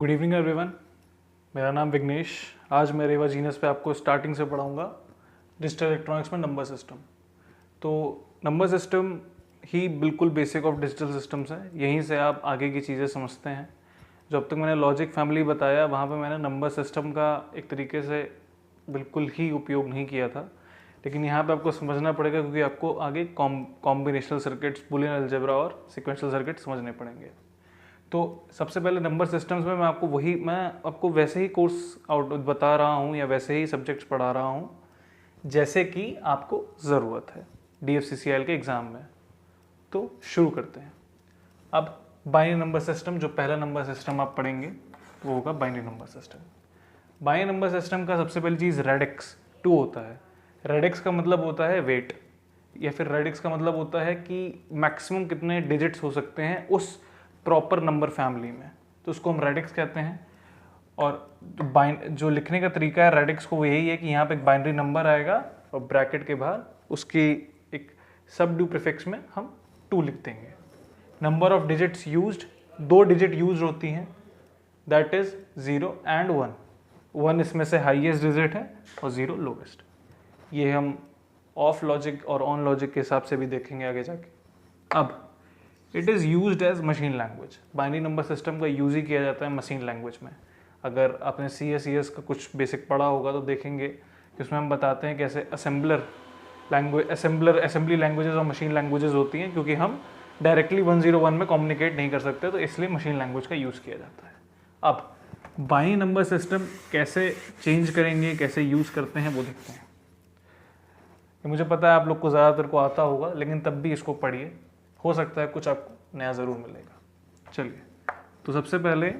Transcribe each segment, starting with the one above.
Good evening everyone. मेरा नाम विघ्नेश। आज मैं रेवा जीनियस पे आपको स्टार्टिंग से पढ़ाऊंगा डिजिटल इलेक्ट्रॉनिक्स में नंबर सिस्टम। तो नंबर सिस्टम ही बिल्कुल बेसिक ऑफ डिजिटल सिस्टम्स है। यहीं से आप आगे की चीज़ें समझते हैं। जो अब तक मैंने लॉजिक फैमिली बताया वहाँ पे मैंने नंबर सिस्टम का एक तरीके से बिल्कुल ही उपयोग नहीं किया था, लेकिन यहाँ पे आपको समझना पड़ेगा क्योंकि आपको आगे कॉम्बिनेशनल सर्किट्स, बूलियन अलजेब्रा और सीक्वेंशियल सर्किट समझने पड़ेंगे। तो सबसे पहले नंबर सिस्टम्स में मैं आपको वैसे ही कोर्स आउट बता रहा हूँ या वैसे ही सब्जेक्ट्स पढ़ा रहा हूँ जैसे कि आपको ज़रूरत है DFCCIL के एग्ज़ाम में। तो शुरू करते हैं। अब बाइनरी नंबर सिस्टम, जो पहला नंबर सिस्टम आप पढ़ेंगे वो होगा binary number system. Binary number system का सबसे पहली चीज़ रेडिक्स 2 होता है। रेडिक्स का मतलब होता है वेट, या फिर रेडिक्स का मतलब होता है कि मैक्सिमम कितने डिजिट्स हो सकते हैं उस प्रॉपर नंबर फैमिली में, तो उसको हम रेडिक्स कहते हैं। और जो लिखने का तरीका है रेडिक्स को वो यही है कि यहाँ पे एक बाइनरी नंबर आएगा और ब्रैकेट के बाहर उसकी एक सब ड्यू प्रीफिक्स में हम 2 लिख देंगे। Number of digits used, 2 digit use होती हैं, दैट इज 0 एंड 1। 1 इसमें से हाईएस्ट डिजिट है और 0 लोवेस्ट। ये हम ऑफ लॉजिक और ऑन लॉजिक के हिसाब से भी देखेंगे आगे जाके। अब it is used as machine language. Binary number system का यूज़ ही किया जाता है मशीन लैंग्वेज में। अगर आपने CS का कुछ बेसिक पढ़ा होगा तो देखेंगे कि उसमें हम बताते हैं कैसे असेंबली लैंग्वेजेस और मशीन लैंग्वेजेस होती हैं, क्योंकि हम डायरेक्टली 101 में कम्युनिकेट नहीं कर सकते, तो इसलिए मशीन लैंग्वेज का यूज़ किया जाता है। अब बाइनरी नंबर सिस्टम कैसे चेंज करेंगे, कैसे यूज़ करते हैं वो देखते हैं। मुझे पता है आप लोग को ज़्यादातर को आता होगा, लेकिन तब भी इसको पढ़िए, हो सकता है कुछ आपको नया ज़रूर मिलेगा। चलिए, तो सबसे पहले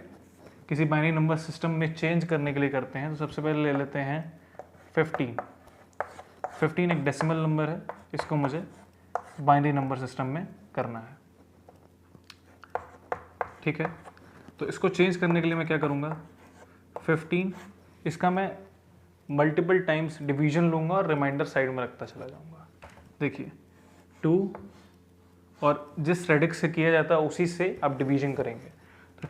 किसी बाइनरी नंबर सिस्टम में चेंज करने के लिए करते हैं, तो सबसे पहले ले लेते हैं 15। 15 एक डेसिमल नंबर है, इसको मुझे बाइनरी नंबर सिस्टम में करना है। ठीक है, तो इसको चेंज करने के लिए मैं क्या करूँगा, 15 इसका मैं मल्टीपल टाइम्स डिवीजन लूँगा और रिमाइंडर साइड में रखता चला जाऊँगा। देखिए 2, और जिस रेडिक्स से किया जाता है उसी से आप डिवीजन करेंगे। तो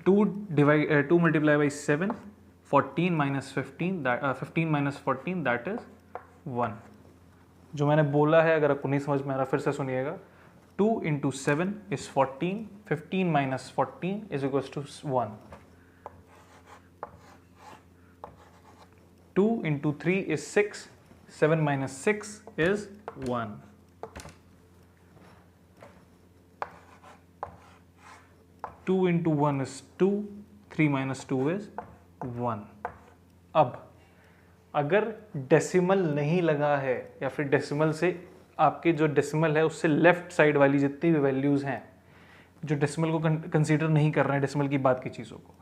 2 multiply by 7, 14 minus 14 that is 1। जो मैंने बोला है अगर आपको नहीं समझ में आ रहा फिर से सुनिएगा। 2 into 7 is 14, 15 minus 14 is equal to 1। 2 into 3 is 6, 7 minus 6 is 1। 2 into 1 is 2, 3 minus 2 is 1। अब अगर डेसिमल नहीं लगा है या फिर डेसिमल से आपके जो डेसिमल है उससे लेफ्ट साइड वाली जितनी भी वैल्यूज़ हैं, जो डेसिमल को कंसीडर नहीं कर रहे हैं, डेसिमल की बात की चीज़ों को,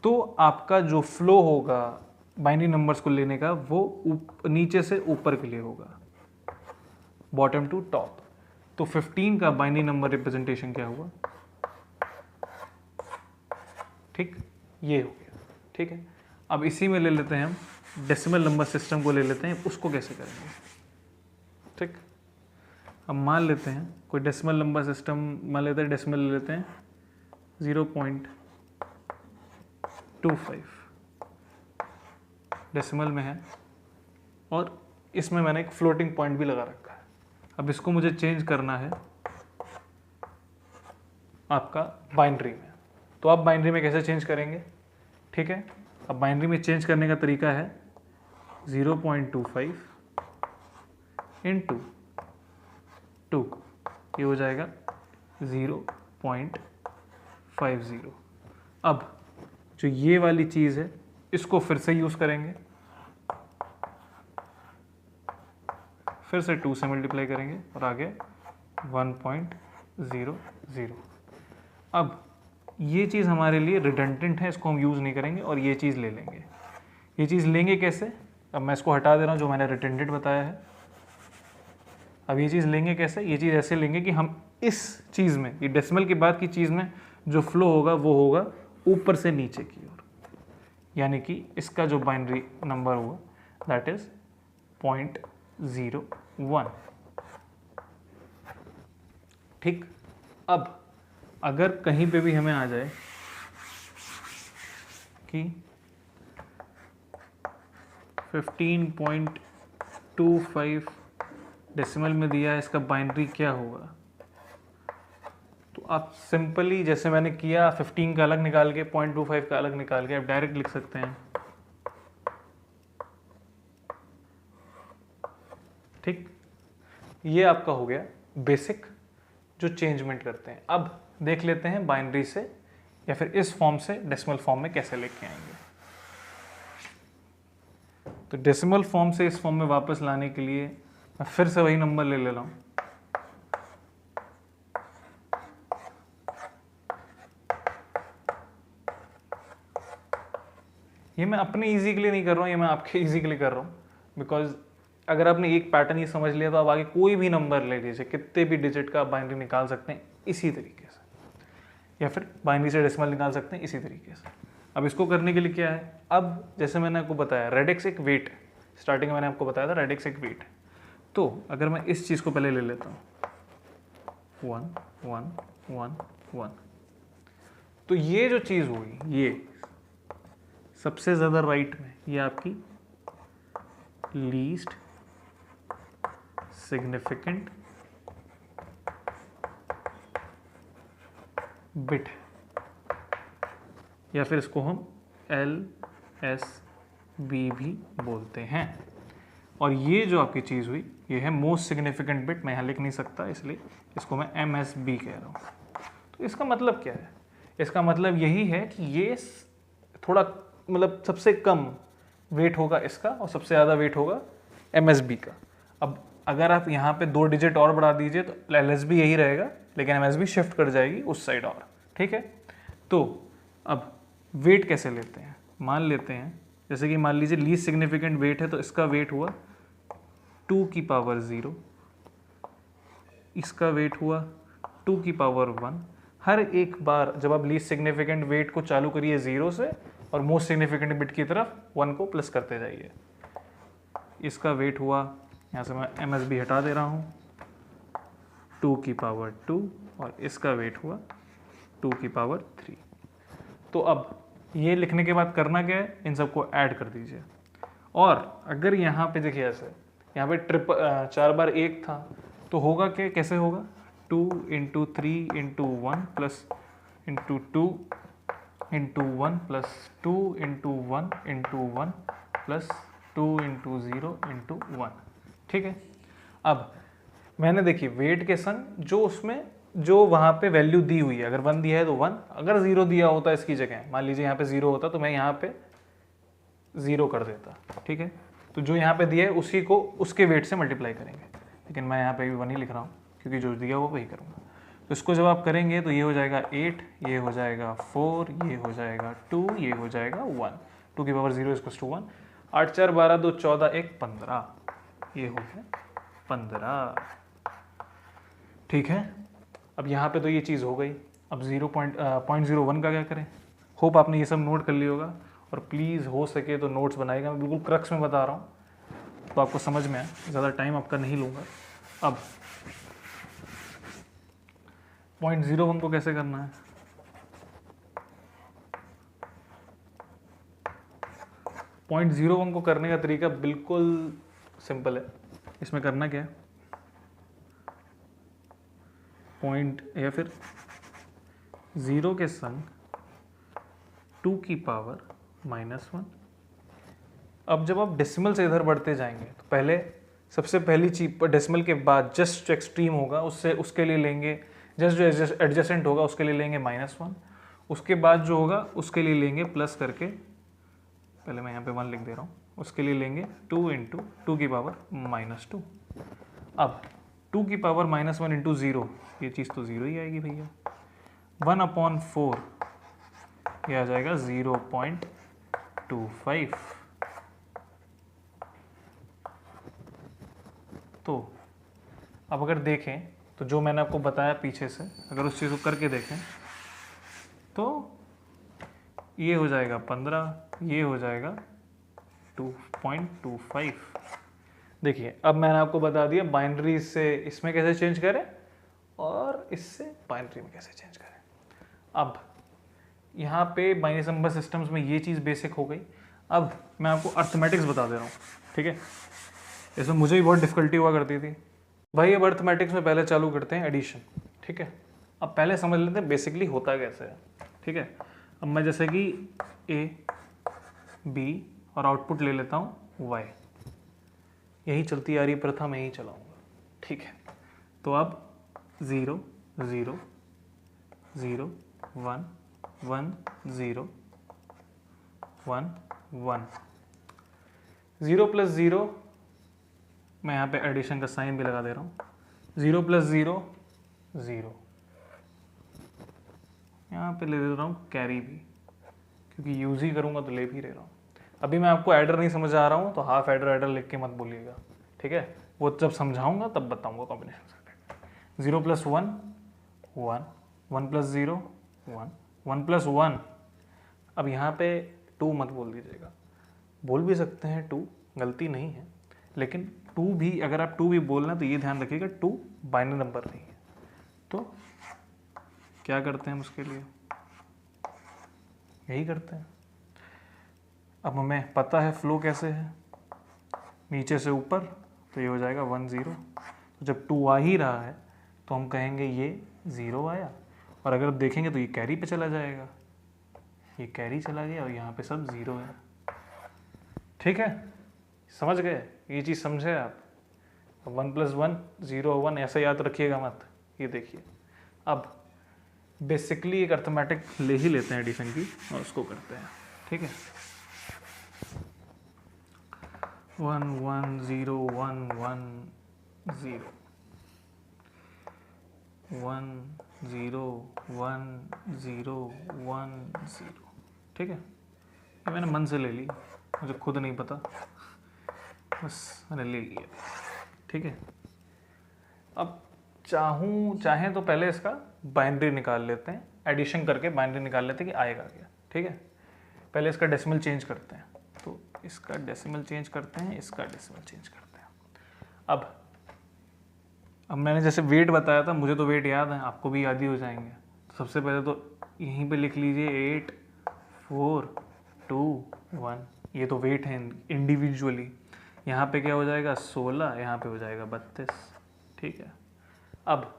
तो आपका जो फ्लो होगा बाइनरी नंबर्स को लेने का वो नीचे से ऊपर के लिए होगा, बॉटम टू टॉप। तो 15 का बाइनरी नंबर रिप्रेजेंटेशन क्या हुआ, ठीक, ये हो गया। ठीक है, अब इसी में ले लेते हैं हम डेसिमल नंबर सिस्टम को ले लेते हैं, उसको कैसे करेंगे। ठीक, अब मान लेते हैं कोई डेसिमल नंबर सिस्टम, मान लेते हैं डेसिमल ले लेते हैं 0.25 डेसिमल में है, और इसमें मैंने एक फ्लोटिंग पॉइंट भी लगा रखा है। अब इसको मुझे चेंज करना है आपका बाइनरी में। तो आप बाइनरी में कैसे चेंज करेंगे, ठीक है। अब बाइनरी में चेंज करने का तरीका है 0.25 इंटू 2, ये हो जाएगा 0.50। अब जो ये वाली चीज़ है इसको फिर से यूज़ करेंगे, फिर से 2 से मल्टीप्लाई करेंगे और आगे 1.00। अब ये चीज़ हमारे लिए रिडंडेंट है, इसको हम यूज़ नहीं करेंगे, और ये चीज़ ले लेंगे। ये चीज़ लेंगे कैसे, अब मैं इसको हटा दे रहा हूँ जो मैंने रिडंडेंट बताया है। अब ये चीज़ लेंगे कैसे, ये चीज़ ऐसे लेंगे कि हम इस चीज़ में, ये डेसिमल के बाद की चीज़ में जो फ्लो होगा वो होगा ऊपर से नीचे की ओर, यानी कि इसका जो बाइनरी नंबर हुआ दैट इज 0.01। ठीक, अब अगर कहीं पे भी हमें आ जाए कि 15.25 डेसिमल में दिया है, इसका बाइनरी क्या होगा। तो आप सिंपली जैसे मैंने किया 15 का अलग निकाल के 0.25 का अलग निकाल के आप डायरेक्ट लिख सकते हैं। ठीक, ये आपका हो गया बेसिक जो चेंजमेंट करते हैं। अब देख लेते हैं बाइनरी से या फिर इस फॉर्म से डेसिमल फॉर्म में कैसे लेके आएंगे। तो डेसिमल फॉर्म से इस फॉर्म में वापस लाने के लिए मैं फिर से वही नंबर ले रहा हूँ। ये मैं अपने इजी के लिए नहीं कर रहा हूँ, ये मैं आपके इजी के लिए कर रहा हूँ। बिकॉज अगर आपने एक पैटर्न ही समझ लिया तो आप आगे कोई भी नंबर ले लीजिए, कितने भी डिजिट का बाइनरी निकाल सकते हैं इसी तरीके से, या फिर बाइनरी से डेसिमल निकाल सकते हैं इसी तरीके से। अब इसको करने के लिए क्या है, अब जैसे मैंने आपको बताया रेडिक्स एक वेट है, स्टार्टिंग में मैंने आपको बताया था रेडिक्स एक वेट है। तो अगर मैं इस चीज़ को पहले ले लेता हूँ 1 1 1 1, तो ये जो चीज़ होगी ये सबसे ज़्यादा राइट में, ये आपकी लीस्ट सिग्निफिकेंट बिट है, या फिर इसको हम LSB भी बोलते हैं। और ये जो आपकी चीज़ हुई ये है मोस्ट सिग्निफिकेंट बिट, मैं यहाँ लिख नहीं सकता इसलिए इसको मैं MSB कह रहा हूँ। तो इसका मतलब क्या है, इसका मतलब यही है कि ये थोड़ा मतलब सबसे कम वेट होगा इसका और सबसे ज़्यादा वेट होगा MSB का। अब अगर आप यहाँ पे 2 डिजिट और बढ़ा दीजिए तो LSB यही रहेगा, लेकिन MSB शिफ्ट कर जाएगी उस साइड और। ठीक है, तो अब वेट कैसे लेते हैं, मान लेते हैं जैसे कि मान लीजिए लीस्ट सिग्निफिकेंट वेट है, तो इसका वेट हुआ 2 की पावर 0, इसका वेट हुआ 2 की पावर 1। हर एक बार जब आप लीस्ट सिग्निफिकेंट वेट को चालू करिए 0 से और मोस्ट सिग्निफिकेंट बिट की तरफ 1 को प्लस करते जाइए। इसका वेट हुआ, यहाँ से मैं MSB हटा दे रहा हूँ, 2 की पावर 2, और इसका वेट हुआ 2 की पावर 3। तो अब ये लिखने के बाद करना क्या है, इन सबको ऐड कर दीजिए। और अगर यहाँ पे देखिए ऐसे यहाँ पे 4 बार 1 था तो होगा क्या, कैसे होगा 2 × 3 × 1 प्लस × 2 × 1 प्लस 2 × 1 × 1 प्लस 2 × 0 × 1। ठीक है, अब मैंने देखिए वेट के संग जो उसमें जो वहाँ पे वैल्यू दी हुई है, अगर 1 दिया है तो 1, अगर 0 दिया होता इसकी जगह, मान लीजिए यहाँ पे 0 होता तो मैं यहाँ पे 0 कर देता। ठीक है, तो जो यहाँ पे दिया है उसी को उसके वेट से मल्टीप्लाई करेंगे, लेकिन मैं यहाँ पे भी 1 ही लिख रहा हूँ क्योंकि जो दिया वो वही करूँगा। तो इसको जब आप करेंगे तो ये हो जाएगा 8, ये हो जाएगा 4, ये हो जाएगा 2, ये हो जाएगा 1। 2 की पावर 0 = 1। 8 4 12 2 14 1 15, ये हो गया 15। ठीक है, अब यहाँ पे तो ये चीज़ हो गई। अब 0.01 का क्या करें। होप आपने ये सब नोट कर लिया होगा, और प्लीज़ हो सके तो नोट्स बनाएगा, मैं बिल्कुल क्रक्स में बता रहा हूँ तो आपको समझ में आए, ज़्यादा टाइम आपका नहीं लूँगा। अब 0.01 को कैसे करना है, पॉइंट 0.01 को करने का तरीका बिल्कुल सिंपल है। इसमें करना क्या है, पॉइंट या फिर 0 के संग 2 की पावर -1। अब जब आप डेसिमल से इधर बढ़ते जाएंगे तो पहले सबसे पहली चीज डेसिमल के बाद जस्ट जो एक्सट्रीम होगा उसके लिए लेंगे, जस्ट जो एडजेसेंट होगा उसके लिए लेंगे -1, उसके बाद जो होगा उसके लिए लेंगे प्लस करके, पहले मैं यहाँ पे 1 लिख दे रहा हूँ, उसके लिए लेंगे 2 × 2 की पावर -2। अब 2 की पावर -1 × 0, ये चीज़ तो 0 ही आएगी भैया। 1/4 ये आ जाएगा 0.25। तो अब अगर देखें तो जो मैंने आपको बताया पीछे से, अगर उस चीज़ को करके देखें तो ये हो जाएगा 15, ये हो जाएगा 2.25। देखिए अब मैंने आपको बता दिया बाइनरी से इसमें कैसे चेंज करें और इससे बाइनरी में कैसे चेंज करें। अब यहाँ पे बाइनरी नंबर सिस्टम्स में ये चीज़ बेसिक हो गई। अब मैं आपको अर्थमेटिक्स बता दे रहा हूँ, ठीक है। इसमें मुझे भी बहुत डिफिकल्टी हुआ करती थी भाई। अब अर्थमेटिक्स में पहले चालू करते हैं एडिशन, ठीक है। अब पहले समझ लेते हैं बेसिकली होता कैसे है, ठीक है। अब मैं जैसे कि ए बी और आउटपुट ले लेता हूँ वाई, यही चलती आ रही प्रथा मैं यही चलाऊँगा, ठीक है। तो अब 0 0 0 1 1 0 1 1 0 प्लस 0, मैं यहाँ पे एडिशन का साइन भी लगा दे रहा हूँ। 0 प्लस 0 0, यहाँ पे ले दे रहा हूँ कैरी भी, क्योंकि यूज ही करूँगा तो ले भी रह रहा हूँ। अभी मैं आपको एडर नहीं समझ आ रहा हूँ तो हाफ एडर एडर लिख के मत बोलिएगा, ठीक है। वो जब समझाऊंगा तब बताऊंगा कॉम्बिनेशन। 0 plus 1 1, 1 plus 0 1, 1 plus 1। अब यहाँ पे 2 मत बोल दीजिएगा, बोल भी सकते हैं 2, गलती नहीं है, लेकिन 2 भी अगर आप 2 भी बोलना तो ये ध्यान रखिएगा 2 बाइनरी नंबर नहीं है। तो क्या करते हैं हम उसके लिए, यही करते हैं। अब हमें पता है फ्लो कैसे है, नीचे से ऊपर, तो ये हो जाएगा 1 0। तो जब 2 आ ही रहा है तो हम कहेंगे ये 0 आया, और अगर देखेंगे तो ये कैरी पे चला जाएगा, ये कैरी चला गया और यहाँ पे सब 0 है, ठीक है। समझ गए, ये चीज़ समझे आप। 1 प्लस 1 0 1 ऐसा याद रखिएगा मत। ये देखिए, अब बेसिकली एक अर्थमेटिक ले ही लेते हैं एडिशन की और उसको करते हैं, ठीक है। 1 1 0 1 1 0 1 0 1 0 1 0, ठीक है। ये मैंने मन से ले ली, मुझे खुद नहीं पता, बस मैंने ले लिया, ठीक है। अब चाहें तो पहले इसका बाइनरी निकाल लेते हैं, एडिशन करके बाइनरी निकाल लेते हैं कि आएगा क्या, ठीक है। पहले इसका डेसिमल चेंज करते हैं, तो इसका डेसिमल चेंज करते हैं, इसका डेसिमल चेंज करते हैं। अब मैंने जैसे वेट बताया था, मुझे तो वेट याद है, आपको भी याद ही हो जाएंगे। तो सबसे पहले तो यहीं पे लिख लीजिए 8 4 2 1, ये तो वेट है इंडिविजुअली। यहाँ पे क्या हो जाएगा 16, यहाँ पे हो जाएगा 32, ठीक है। अब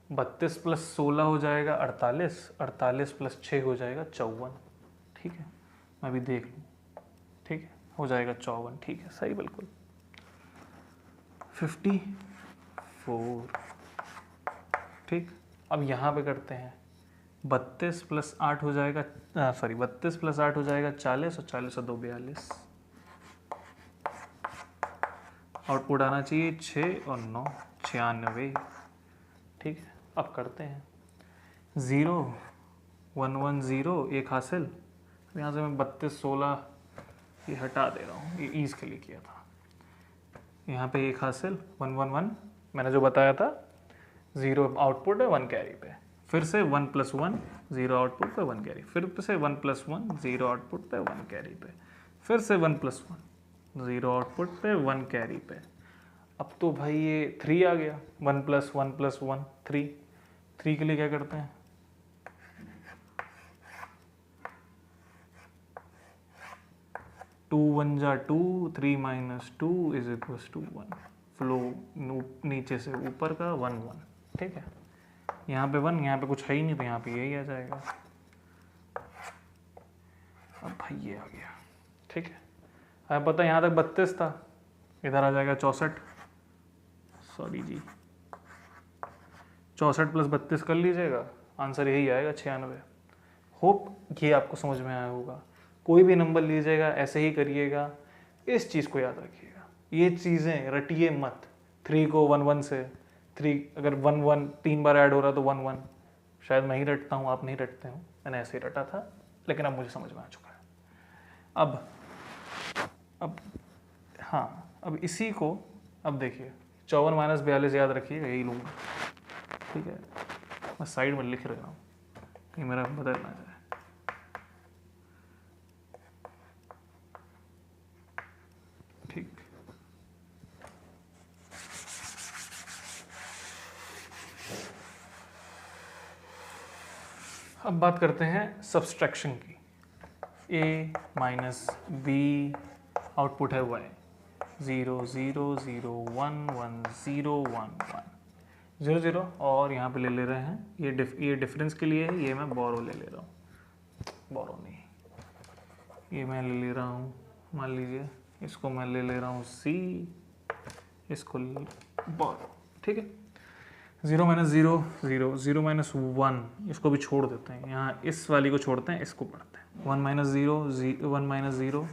32 प्लस 16 हो जाएगा 48, 48 प्लस 6 हो जाएगा 54, ठीक है। मैं भी देख लूँ, ठीक है, हो जाएगा 54, ठीक है, सही बिल्कुल। 54, ठीक। अब यहाँ पे करते हैं 32 प्लस 8 हो जाएगा 32 प्लस 8 हो जाएगा 40, और 40 और 2 42। आउटपुट आना चाहिए 6 और 9 96, ठीक है। अब करते हैं 0 1 1 0, एक हासिल। यहाँ से मैं 32 16 ये हटा दे रहा हूँ, ये ईज के लिए किया था। यहाँ पे एक हासिल 1 1 1, मैंने जो बताया था 0 आउटपुट है 1 कैरी पे, फिर से 1 प्लस 1 0 आउटपुट पे 1 कैरी, फिर से 1 प्लस 1 0 आउटपुट पे 1 कैरी पे, फिर से 1 प्लस 1 0 आउटपुट पे 1 कैरी पे। अब तो भाई ये 3 आ गया, 1 प्लस 1 प्लस 1 3। 3 के लिए क्या करते हैं 2 1 जा 2, 3 minus 2 is equals to 1। Flow नीचे से ऊपर का 1 1, ठीक है। यहाँ पे 1, यहाँ पे कुछ है ही नहीं तो यहाँ पे यही आ जाएगा। अब भाई ये आ गया, ठीक है। अब पता यहाँ तक 32 था, इधर आ जाएगा 64, सॉरी जी 64 प्लस 32 कर लीजिएगा, आंसर यही आएगा 96। होप ये आपको समझ में आया होगा। कोई भी नंबर लीजिएगा ऐसे ही करिएगा, इस चीज़ को याद रखिएगा, ये चीज़ें रटिए मत। 3 को 1 1 से 3, अगर 1 1 3 बार ऐड हो रहा तो 1 1, शायद मैं ही रटता हूँ, आप नहीं रटते हो, मैंने ऐसे ही रटा था, लेकिन अब मुझे समझ में आ चुका है। अब हाँ, अब इसी को अब देखिए 54 माइनस 42 याद रखिएगा, यही लूँगा, ठीक है। मैं साइड में लिख रहा हूँ कहीं मेरा बदल ना जाए। ठीक, अब बात करते हैं सब्सट्रैक्शन की। a माइनस बी, आउटपुट है y, 0 0 0 1 1 0 1 1 0 0, और यहाँ पे ले ले रहे हैं ये डिफरेंस के लिए है, ये मैं बोरो ले रहा हूँ, बोरो नहीं, ये मैं ले रहा हूँ, मान लीजिए इसको मैं ले रहा हूँ c, इसको बोरो, ठीक है। 0 माइनस 0 0 0 माइनस 1, इसको भी छोड़ देते हैं, यहाँ इस वाली को छोड़ते हैं, इसको पढ़ते हैं। 1 माइनस 0 1 माइनस 0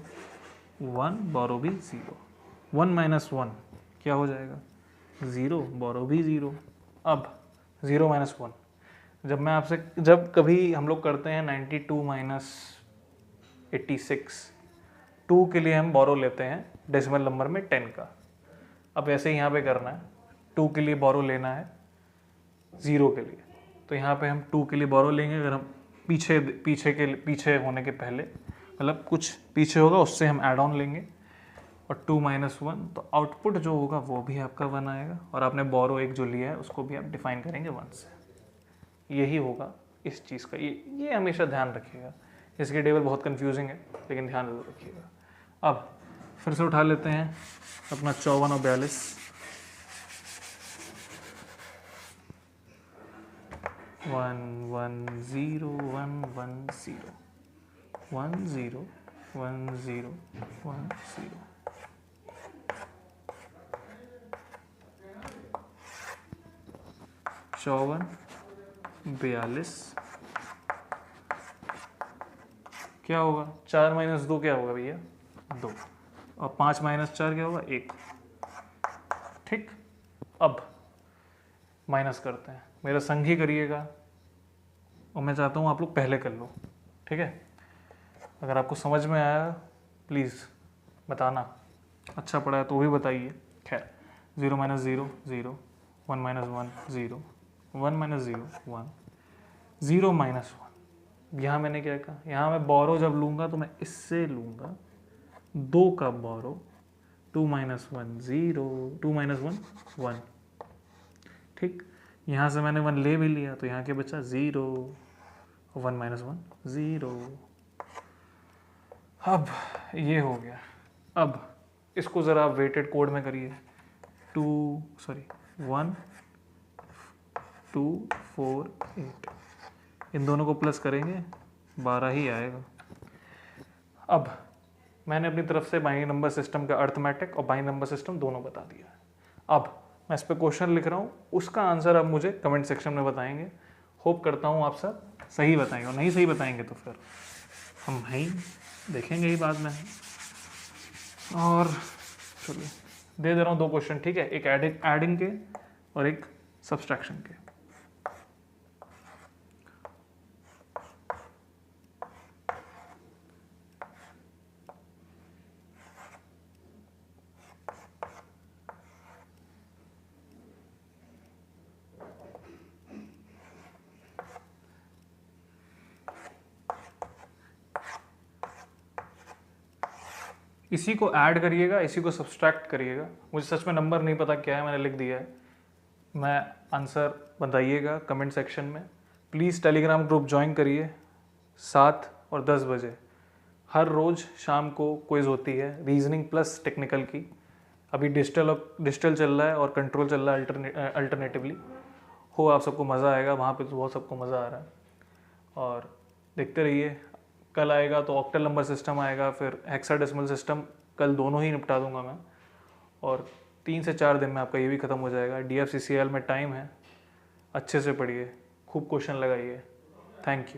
1, बोरो भी 0, 1 माइनस 1 क्या हो जाएगा 0, बोरो भी 0। अब 0 माइनस 1, जब कभी हम लोग करते हैं 92 माइनस 86, 2 के लिए हम बोरो लेते हैं डेसिमल नंबर में 10 का। अब ऐसे ही यहाँ पे करना है, 2 के लिए बोरो लेना है 0 के लिए, तो यहाँ पे हम 2 के लिए बोरो लेंगे। अगर हम पीछे होने के पहले, मतलब कुछ पीछे होगा उससे हम ऐड ऑन लेंगे, और 2 माइनस 1, तो आउटपुट जो होगा वो भी आपका 1 आएगा, और आपने बोरो एक जो लिया है उसको भी आप डिफाइन करेंगे 1 से। यही होगा इस चीज़ का, ये हमेशा ध्यान रखिएगा। इसकी टेबल बहुत कंफ्यूजिंग है, लेकिन ध्यान जरूर रखिएगा। अब फिर से उठा लेते हैं अपना 54 और 42, 1 1 0 1 1 0 1 0 1 0 1 0, चौवन 42, क्या होगा 4 माइनस 2 क्या होगा भैया 2, और 5 माइनस 4 क्या होगा 1, ठीक। अब माइनस करते हैं, मेरा संग ही करिएगा, और मैं चाहता हूँ आप लोग पहले कर लो, ठीक है। अगर आपको समझ में आया प्लीज़ बताना, अच्छा पढ़ा है तो भी बताइए। खैर 0 माइनस 0 0, 1 माइनस 1 0, 1 माइनस 0 1, 0 माइनस 1, यहाँ मैंने क्या कहा, यहाँ मैं बोरो जब लूँगा तो मैं इससे लूँगा 2 का बोरो, 2 माइनस 1 0, 2 माइनस 1 1, ठीक। यहाँ से मैंने 1 ले भी लिया तो यहाँ के बचा 0, 1 माइनस 1 0। अब ये हो गया। अब इसको ज़रा आप वेटेड कोड में करिए, 1 2 4 8, इन दोनों को प्लस करेंगे 12 ही आएगा। अब मैंने अपनी तरफ से बाइनरी नंबर सिस्टम का अर्थमेटिक और बाइनरी नंबर सिस्टम दोनों बता दिया है। अब मैं इस पर क्वेश्चन लिख रहा हूँ, उसका आंसर आप मुझे कमेंट सेक्शन में बताएंगे। होप करता हूँ आप सब सही बताएंगे, और नहीं सही बताएंगे तो फिर हम ही देखेंगे ही बाद में। और चलिए दे रहा हूँ 2 क्वेश्चन, ठीक है, एक एडिंग के और एक सब्सट्रैक्शन के। इसी को ऐड करिएगा, इसी को सब्सट्रैक्ट करिएगा। मुझे सच में नंबर नहीं पता क्या है, मैंने लिख दिया है। मैं आंसर बताइएगा कमेंट सेक्शन में। प्लीज़ टेलीग्राम ग्रुप ज्वाइन करिए। 7 और 10 बजे हर रोज़ शाम को क्विज़ होती है, रीजनिंग प्लस टेक्निकल की। अभी डिजिटल चल रहा है और कंट्रोल चल रहा है अल्टरनेटिवली। हो आप सबको मज़ा आएगा, वहाँ पे तो बहुत सबको मज़ा आ रहा है। और देखते रहिए, कल आएगा तो ऑक्टल नंबर सिस्टम आएगा, फिर हेक्साडेसिमल सिस्टम कल दोनों ही निपटा दूंगा मैं, और 3 से 4 दिन में आपका ये भी ख़त्म हो जाएगा। DFCCL में टाइम है, अच्छे से पढ़िए, खूब क्वेश्चन लगाइए। Thank you.